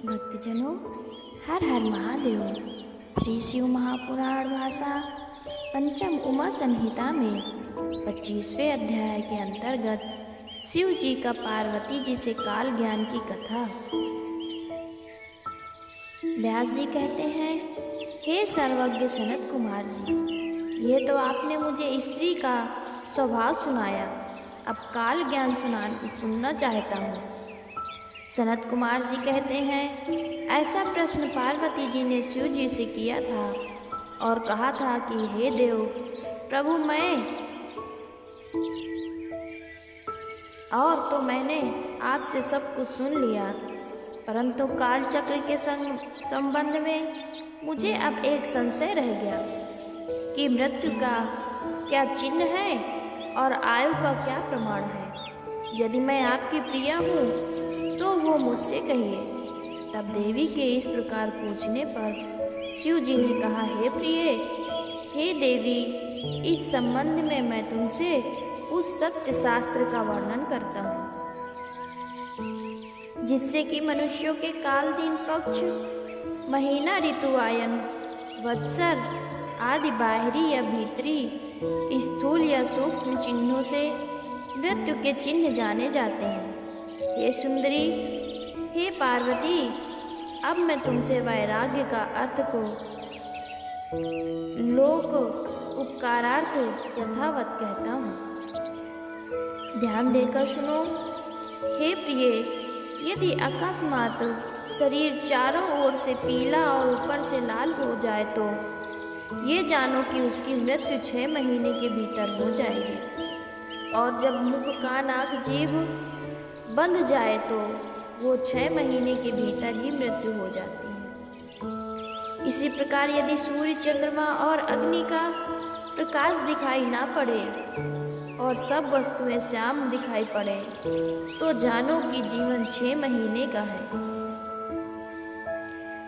भक्तजनों, हर हर महादेव। श्री शिव महापुराण भाषा पंचम उमा संहिता में 25वें अध्याय के अंतर्गत शिव जी का पार्वती जी से काल ज्ञान की कथा। व्यास जी कहते हैं, हे सर्वज्ञ सनत कुमार जी, यह तो आपने मुझे स्त्री का स्वभाव सुनाया, अब काल ज्ञान सुनना चाहता हूँ। सनत कुमार जी कहते हैं, ऐसा प्रश्न पार्वती जी ने शिव जी से किया था और कहा था कि हे देव प्रभु, मैंने आपसे सब कुछ सुन लिया, परंतु काल चक्र के संबंध में मुझे अब एक संशय रह गया कि मृत्यु का क्या चिन्ह है और आयु का क्या प्रमाण है। यदि मैं आपकी प्रिया हूँ तो वो मुझसे कहिए। तब देवी के इस प्रकार पूछने पर शिव जी ने कहा, हे प्रिय, हे देवी, इस संबंध में मैं तुमसे उस सत्य शास्त्र का वर्णन करता हूँ जिससे कि मनुष्यों के काल, दिन, पक्ष, महीना, ऋतु, आयन, वत्सर आदि बाहरी या भीतरी, स्थूल या सूक्ष्म चिन्हों से मृत्यु के चिन्ह जाने जाते हैं। हे सुंदरी, हे पार्वती, अब मैं तुमसे वैराग्य का अर्थ को लोक उपकारार्थ यथावत कहता हूँ। ध्यान देकर सुनो। हे प्रिय, यदि अकस्मात शरीर चारों ओर से पीला और ऊपर से लाल हो जाए तो ये जानो कि उसकी मृत्यु 6 महीने के भीतर हो जाएगी, और जब मुख, कान, आँख, जीभ बंध जाए तो वो 6 महीने के भीतर ही मृत्यु हो जाती है। इसी प्रकार यदि सूर्य, चंद्रमा और अग्नि का प्रकाश दिखाई ना पड़े और सब वस्तुएं श्याम दिखाई पड़े तो जानो कि जीवन 6 महीने का है।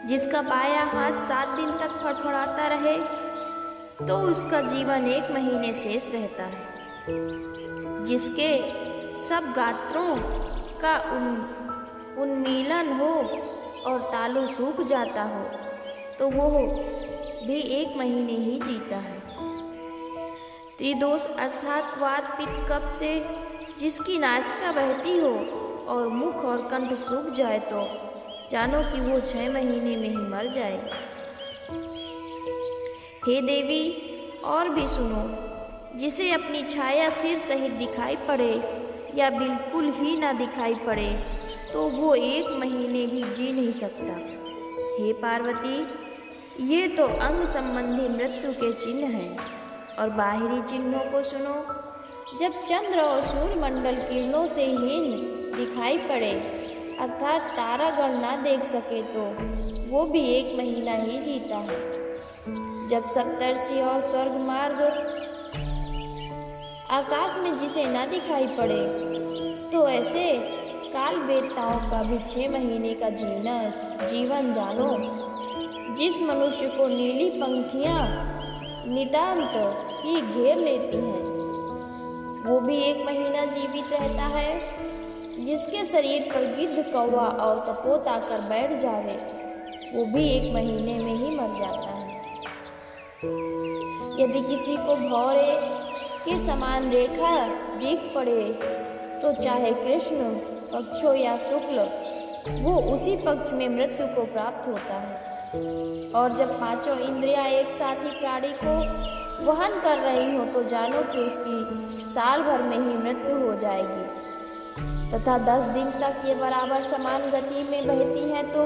जिसका बायां हाथ 7 दिन तक फड़फड़ाता रहे तो उसका जीवन 1 महीने शेष रहता है। जिसके सब गात्रों का उन्मीलन हो और तालु सूख जाता हो तो वो भी 1 महीने ही जीता है। त्रिदोष अर्थात वात, पित्त, कफ से जिसकी नासिका बहती हो और मुख और कंठ सूख जाए तो जानो कि वो 6 महीने में ही मर जाएगा। हे देवी, और भी सुनो। जिसे अपनी छाया सिर सहित दिखाई पड़े या बिल्कुल ही ना दिखाई पड़े तो वो 1 महीने भी जी नहीं सकता। हे पार्वती, ये तो अंग संबंधी मृत्यु के चिन्ह हैं। और बाहरी चिन्हों को सुनो। जब चंद्र और सूर्य मंडल किरणों से हीन दिखाई पड़े अर्थात तारागण ना देख सके तो वो भी 1 महीना ही जीता है। जब सप्तर्षि और स्वर्ग मार्ग आकाश में जिसे ना दिखाई पड़े तो ऐसे काल वेदताओं का भी 6 महीने का जीवन जानो। जिस मनुष्य को नीली पंखियां नितांत ही घेर लेती हैं वो भी 1 महीना जीवित रहता है। जिसके शरीर पर गिद्ध, कौवा और कपोत आकर बैठ जावे वो भी 1 महीने में ही मर जाता है। यदि किसी को भौरे के समान रेखा दिख पड़े तो चाहे कृष्ण पक्ष हो या शुक्ल, वो उसी पक्ष में मृत्यु को प्राप्त होता है। और जब 5 इंद्रियां एक साथ ही प्राणी को वहन कर रही हो तो जानो कि उसकी साल भर में ही मृत्यु हो जाएगी। तथा 10 दिन तक ये बराबर समान गति में बहती हैं तो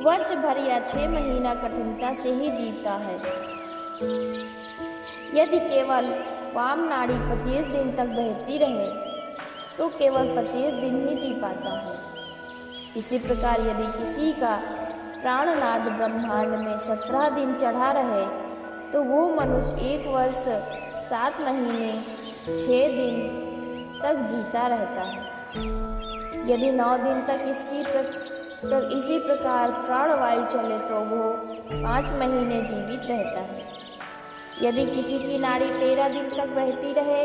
वर्ष भर या 6 महीना कठिनता से ही जीता है। यदि केवल वाम नाड़ी 25 दिन तक बहती रहे तो केवल 25 दिन ही जी पाता है। इसी प्रकार यदि किसी का प्राणनाद ब्रह्मांड में 17 दिन चढ़ा रहे तो वो मनुष्य 1 वर्ष 7 महीने 6 दिन तक जीता रहता है। यदि 9 दिन तक इसी प्रकार प्राणवायु चले तो वो 5 महीने जीवित रहता है। यदि किसी की नाड़ी 13 दिन तक बहती रहे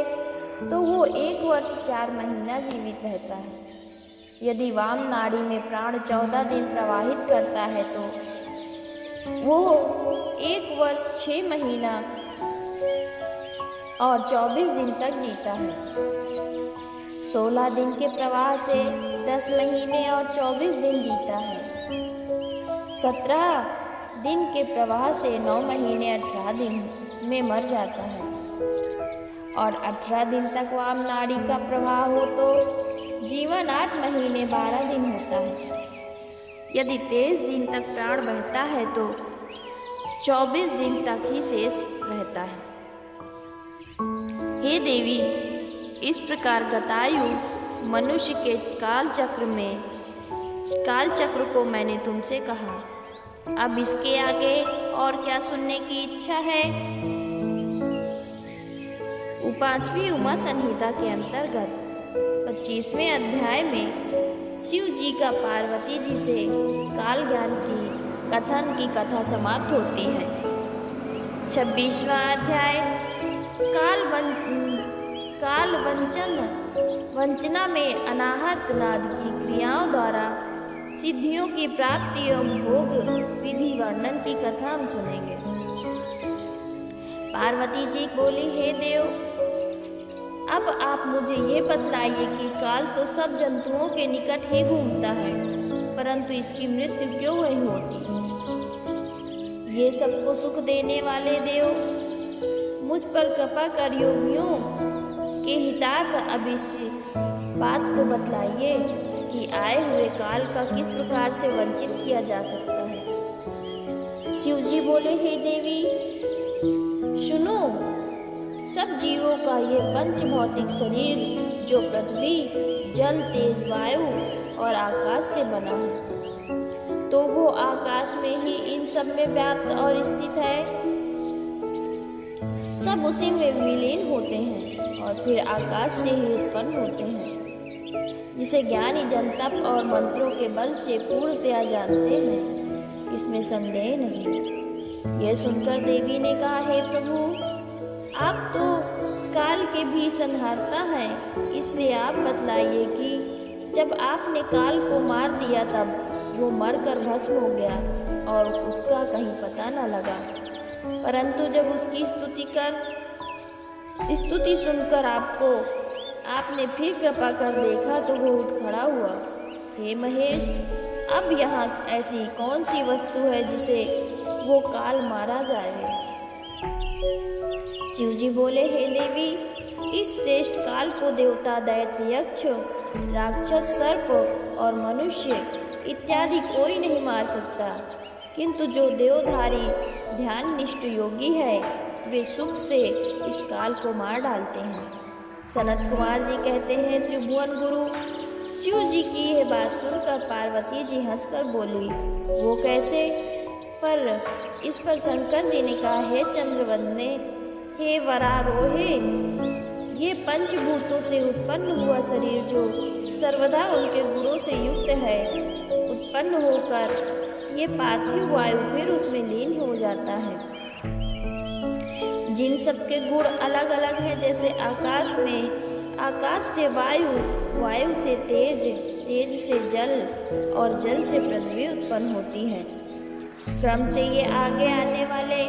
तो वो 1 वर्ष 4 महीना जीवित रहता है। यदि वाम नाड़ी में प्राण 14 दिन प्रवाहित करता है तो वो 1 वर्ष 6 महीना और 24 दिन तक जीता है। 16 दिन के प्रवाह से 10 महीने और 24 दिन जीता है। 17 दिन के प्रवाह से 9 महीने 18 दिन में मर जाता है। और 18 दिन तक वाम नाड़ी का प्रवाह हो तो जीवन 8 महीने 12 दिन होता है। यदि 23 दिन तक प्राण बहता है तो 24 दिन तक ही शेष रहता है। हे देवी, इस प्रकार गतायु मनुष्य के काल चक्र को मैंने तुमसे कहा। अब इसके आगे और क्या सुनने की इच्छा है? 5वीं उमा संहिता के अंतर्गत 25वें अध्याय में शिव जी का पार्वती जी से काल ज्ञान की कथन की कथा समाप्त होती है। 26वां अध्याय वंचना में अनाहत नाद की क्रियाओं द्वारा सिद्धियों की प्राप्ति एवं भोग विधि वर्णन की कथा हम सुनेंगे। पार्वती जी बोली, हे देव, अब आप मुझे ये बतलाइए कि काल तो सब जंतुओं के निकट ही घूमता है, परंतु इसकी मृत्यु क्यों नहीं होती? ये सबको सुख देने वाले देव, मुझ पर कृपा कर योगियों के हितार्थ अब इस बात को बतलाइए कि आए हुए काल का किस प्रकार से वंचित किया जा सकता है। शिव जी बोले, हे देवी, सुनो, सब जीवों का ये पंच भौतिक शरीर जो पृथ्वी, जल, तेज, वायु और आकाश से बना है, तो वो आकाश में ही इन सब में व्याप्त और स्थित है। सब उसी में विलीन होते हैं और फिर आकाश से ही उत्पन्न होते हैं, जिसे ज्ञानी जन तप और मंत्रों के बल से पूर्णतया जानते हैं, इसमें संदेह नहीं। यह सुनकर देवी ने कहा, हे प्रभु, आप तो काल के भी संहारता हैं, इसलिए आप बतलाइए कि जब आपने काल को मार दिया तब वो मरकर भस्म हो गया और उसका कहीं पता न लगा, परंतु जब उसकी स्तुति सुनकर आपने फिर कृपा कर देखा तो वो उठ खड़ा हुआ। हे महेश, अब यहाँ ऐसी कौन सी वस्तु है जिसे वो काल मारा जाए? शिव जी बोले, हे देवी, इस श्रेष्ठ काल को देवता, दैत्य, यक्ष, राक्षस, सर्प और मनुष्य इत्यादि कोई नहीं मार सकता, किंतु जो देवधारी ध्यान निष्ठ योगी है वे सुख से इस काल को मार डालते हैं। सनत कुमार जी कहते हैं, त्रिभुवन गुरु शिव जी की यह बात सुनकर पार्वती जी हंसकर बोली, वो कैसे? पर इस पर शंकर जी ने कहा, हे चंद्रवंदने, हे वरारोहे, ये पंचभूतों से उत्पन्न हुआ शरीर जो सर्वदा उनके गुणों से युक्त है, उत्पन्न होकर ये पार्थिव वायु फिर उसमें लीन हो जाता है। जिन सबके गुण अलग अलग हैं, जैसे आकाश में आकाश से वायु, वायु से तेज, तेज से जल और जल से पृथ्वी उत्पन्न होती है। क्रम से ये आगे आने वाले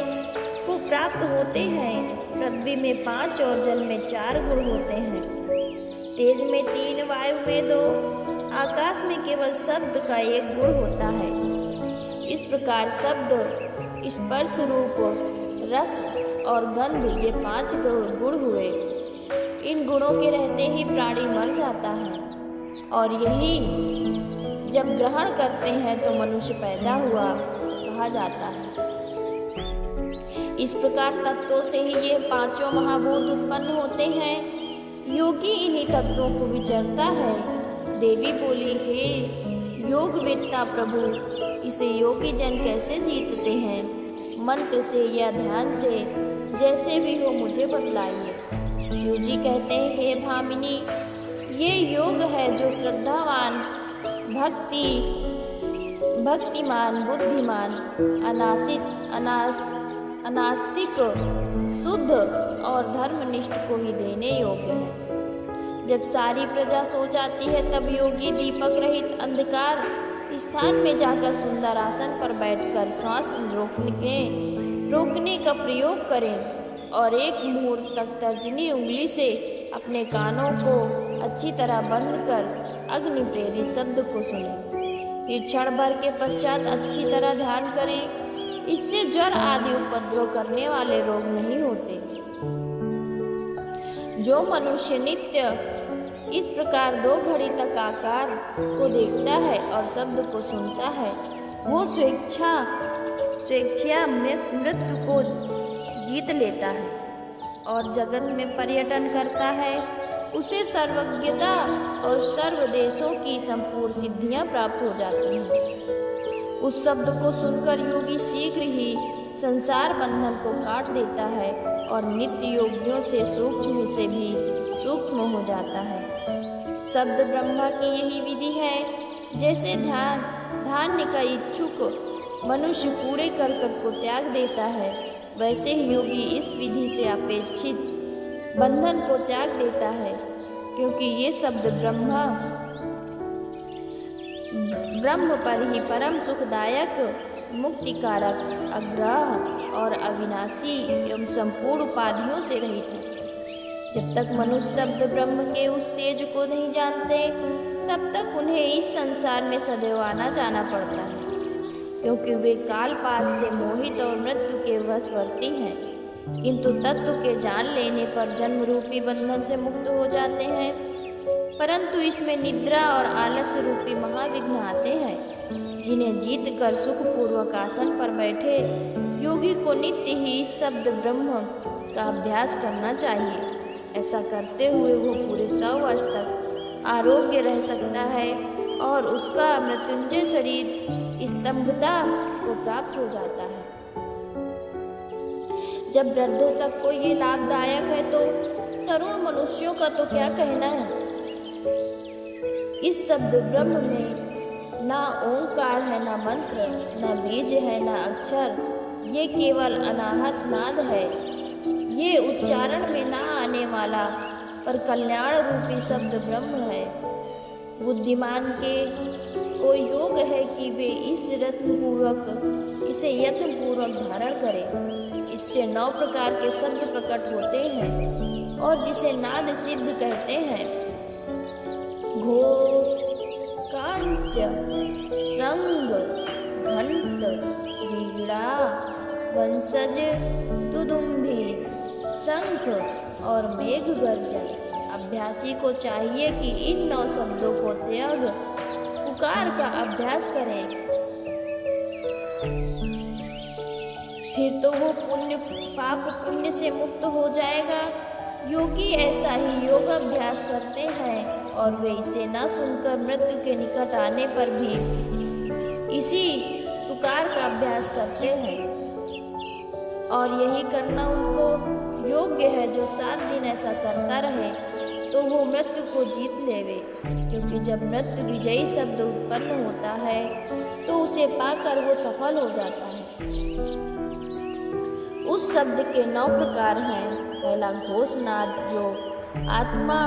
को प्राप्त होते हैं। पृथ्वी में 5 और जल में 4 गुण होते हैं। तेज में 3, वायु में 2, आकाश में केवल शब्द का 1 गुण होता है। इस प्रकार शब्द, स्पर्श, रूप, रस और गंध ये 5 गुण हुए। इन गुणों के रहते ही प्राणी मर जाता है और यही जब ग्रहण करते हैं तो मनुष्य पैदा हुआ कहा जाता है। इस प्रकार तत्वों से ही ये 5 महाभूत उत्पन्न होते हैं। योगी इन्हीं तत्वों को विचरता है। देवी बोली, हे योगवेत्ता प्रभु, इसे योगी जन कैसे जीतते हैं? मंत्र से या ध्यान से, जैसे भी हो मुझे बतलाइए। शिव जी कहते हैं, हे भामिनी, ये योग है जो श्रद्धावान, भक्तिमान, बुद्धिमान, अनास्तिक, शुद्ध और धर्मनिष्ठ को ही देने योग्य है। जब सारी प्रजा सो जाती है तब योगी दीपक रहित अंधकार स्थान में जाकर सुंदर आसन पर बैठकर श्वास रोकने का प्रयोग करें और एक मुहूर्त तक तर्जनी उंगली से अपने कानों को अच्छी तरह बंद कर अग्नि प्रेरित शब्द को सुनें। फिर क्षण भर के पश्चात अच्छी तरह ध्यान करें। इससे ज्वर आदि उपद्रव करने वाले रोग नहीं होते। जो मनुष्य नित्य इस प्रकार 2 घड़ी तक आकार को देखता है और शब्द को सुनता है, वो स्वेच्छा मृत्यु को जीत लेता है और जगत में पर्यटन करता है। उसे सर्वज्ञता और सर्व देशों की संपूर्ण सिद्धियां प्राप्त हो जाती हैं। उस शब्द को सुनकर योगी शीघ्र ही संसार बंधन को काट देता है और नित्य योगियों से भी सूक्ष्म हो जाता है। शब्द ब्रह्मा की यही विधि है। जैसे धान्य का इच्छुक मनुष्य कूड़े करकट को त्याग देता है, वैसे ही योगी इस विधि से अपेक्षित बंधन को त्याग देता है, क्योंकि ये शब्द ब्रह्म पर ही परम सुखदायक, मुक्तिकारक, अग्रह और अविनाशी एवं संपूर्ण उपाधियों से रहित है। जब तक मनुष्य शब्द ब्रह्म के उस तेज को नहीं जानते, तब तक उन्हें इस संसार में सदैव आना जाना पड़ता है, क्योंकि वे काल पास से मोहित और मृत्यु के वशवर्ती हैं। किंतु तत्व के जान लेने पर जन्म रूपी बंधन से मुक्त हो जाते हैं। परंतु इसमें निद्रा और आलस्य रूपी महाविघ्न आते हैं, जिन्हें जीत कर सुखपूर्वक आसन पर बैठे योगी को नित्य ही इस शब्द ब्रह्म का अभ्यास करना चाहिए। ऐसा करते हुए वो पूरे 100 वर्ष तक आरोग्य रह सकता है और उसका मृत्युंजय शरीर स्तंभता को प्राप्त हो जाता है। जब वृद्धों तक को ये लाभदायक है तो तरुण मनुष्यों का तो क्या कहना है। इस शब्द ब्रह्म में ना ओंकार है, ना मंत्र, ना बीज है, ना अक्षर, ये केवल अनाहत नाद है। ये उच्चारण में ना आने वाला पर कल्याण रूपी शब्द ब्रह्म है। बुद्धिमान के को योग है कि वे इसे यत्नपूर्वक धारण करें। इससे 9 प्रकार के शब्द प्रकट होते हैं और जिसे नाद सिद्ध कहते हैं। घोष, कांस्य, श्रृंग, घंट, वीणा, वंशज, दुदुम्भी, शंख और मेघ गर्जन। अभ्यासी को चाहिए कि इन 9 शब्दों को त्याग पुकार का अभ्यास करें, फिर तो वो पाप पुण्य से मुक्त हो जाएगा। योगी ऐसा ही योग अभ्यास करते हैं और वे इसे न सुनकर मृत्यु के निकट आने पर भी इसी पुकार का अभ्यास करते हैं और यही करना उनको योग्य है। जो 7 दिन ऐसा करता रहे तो वो मृत्यु को जीत लेवे, क्योंकि जब मृत्यु विजयी शब्द उत्पन्न होता है तो उसे पाकर वो सफल हो जाता है। उस शब्द के 9 प्रकार हैं। पहला घोषनाद, जो आत्मा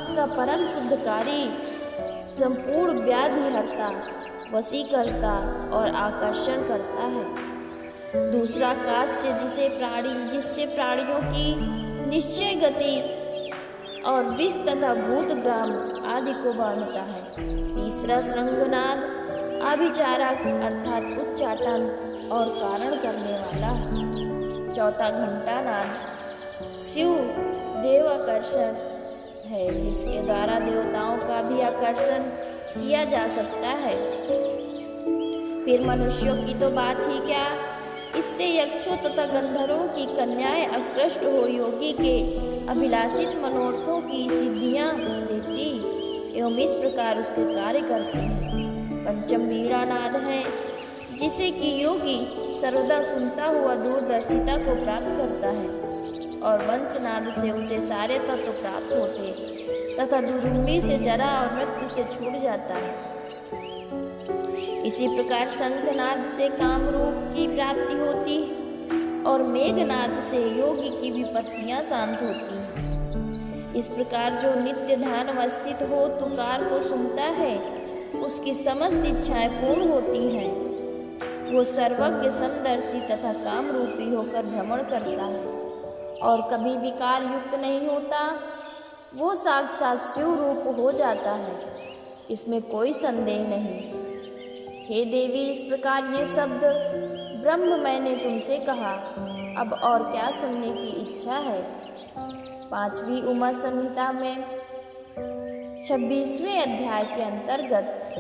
का परम शुद्धकारी, संपूर्ण व्याधि हरता, वशीकर्ता और आकर्षण करता है। दूसरा कास्य, जिससे प्राणियों की निश्चय गति और विष तथा भूतग्राम आदि को बांधता है। तीसरा श्रृंगनाद, आभिचारक अर्थात उच्चाटन और कारण करने वाला है। चौथा घंटानाद, शिव देव आकर्षण है, जिसके द्वारा देवताओं का भी आकर्षण किया जा सकता है। फिर मनुष्यों की तो बात ही क्या, इससे यक्षों तथा गंधर्वों की कन्याएं आकृष्ट हो योगी के अभिलाषित मनोरथों की सिद्धियां देती एवं इस प्रकार उसके कार्य करते हैं। पंचम वीणानाद है, जिसे कि योगी सर्वदा सुनता हुआ दूरदर्शिता को प्राप्त करता है और वंशनाद से उसे सारे तत्व प्राप्त होते तथा दुदुम्बी से जरा और मृत्यु से छूट जाता है। इसी प्रकार शंखनाद से कामरूप की प्राप्ति होती है और मेघनाद से योगी की विपत्तियां शांत होती हैं। इस प्रकार जो नित्य ध्यान अवस्थित हो तुकार को सुनता है, उसकी समस्त इच्छाएं पूर्ण होती हैं। वो सर्वज्ञ, समदर्शी तथा काम रूपी होकर भ्रमण करता है और कभी विकार युक्त नहीं होता। वो साक्षात शिव रूप हो जाता है, इसमें कोई संदेह नहीं। हे देवी, इस प्रकार ये शब्द ब्रह्म मैंने तुमसे कहा, अब और क्या सुनने की इच्छा है। 5वीं उमा संहिता में 26वें अध्याय के अंतर्गत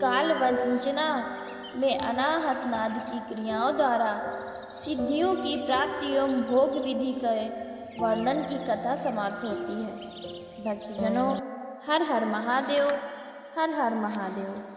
काल वंचना में अनाहत नाद की क्रियाओं द्वारा सिद्धियों की प्राप्ति एवं भोग विधि के वर्णन की कथा समाप्त होती है। भक्तजनों, हर हर महादेव, हर हर महादेव।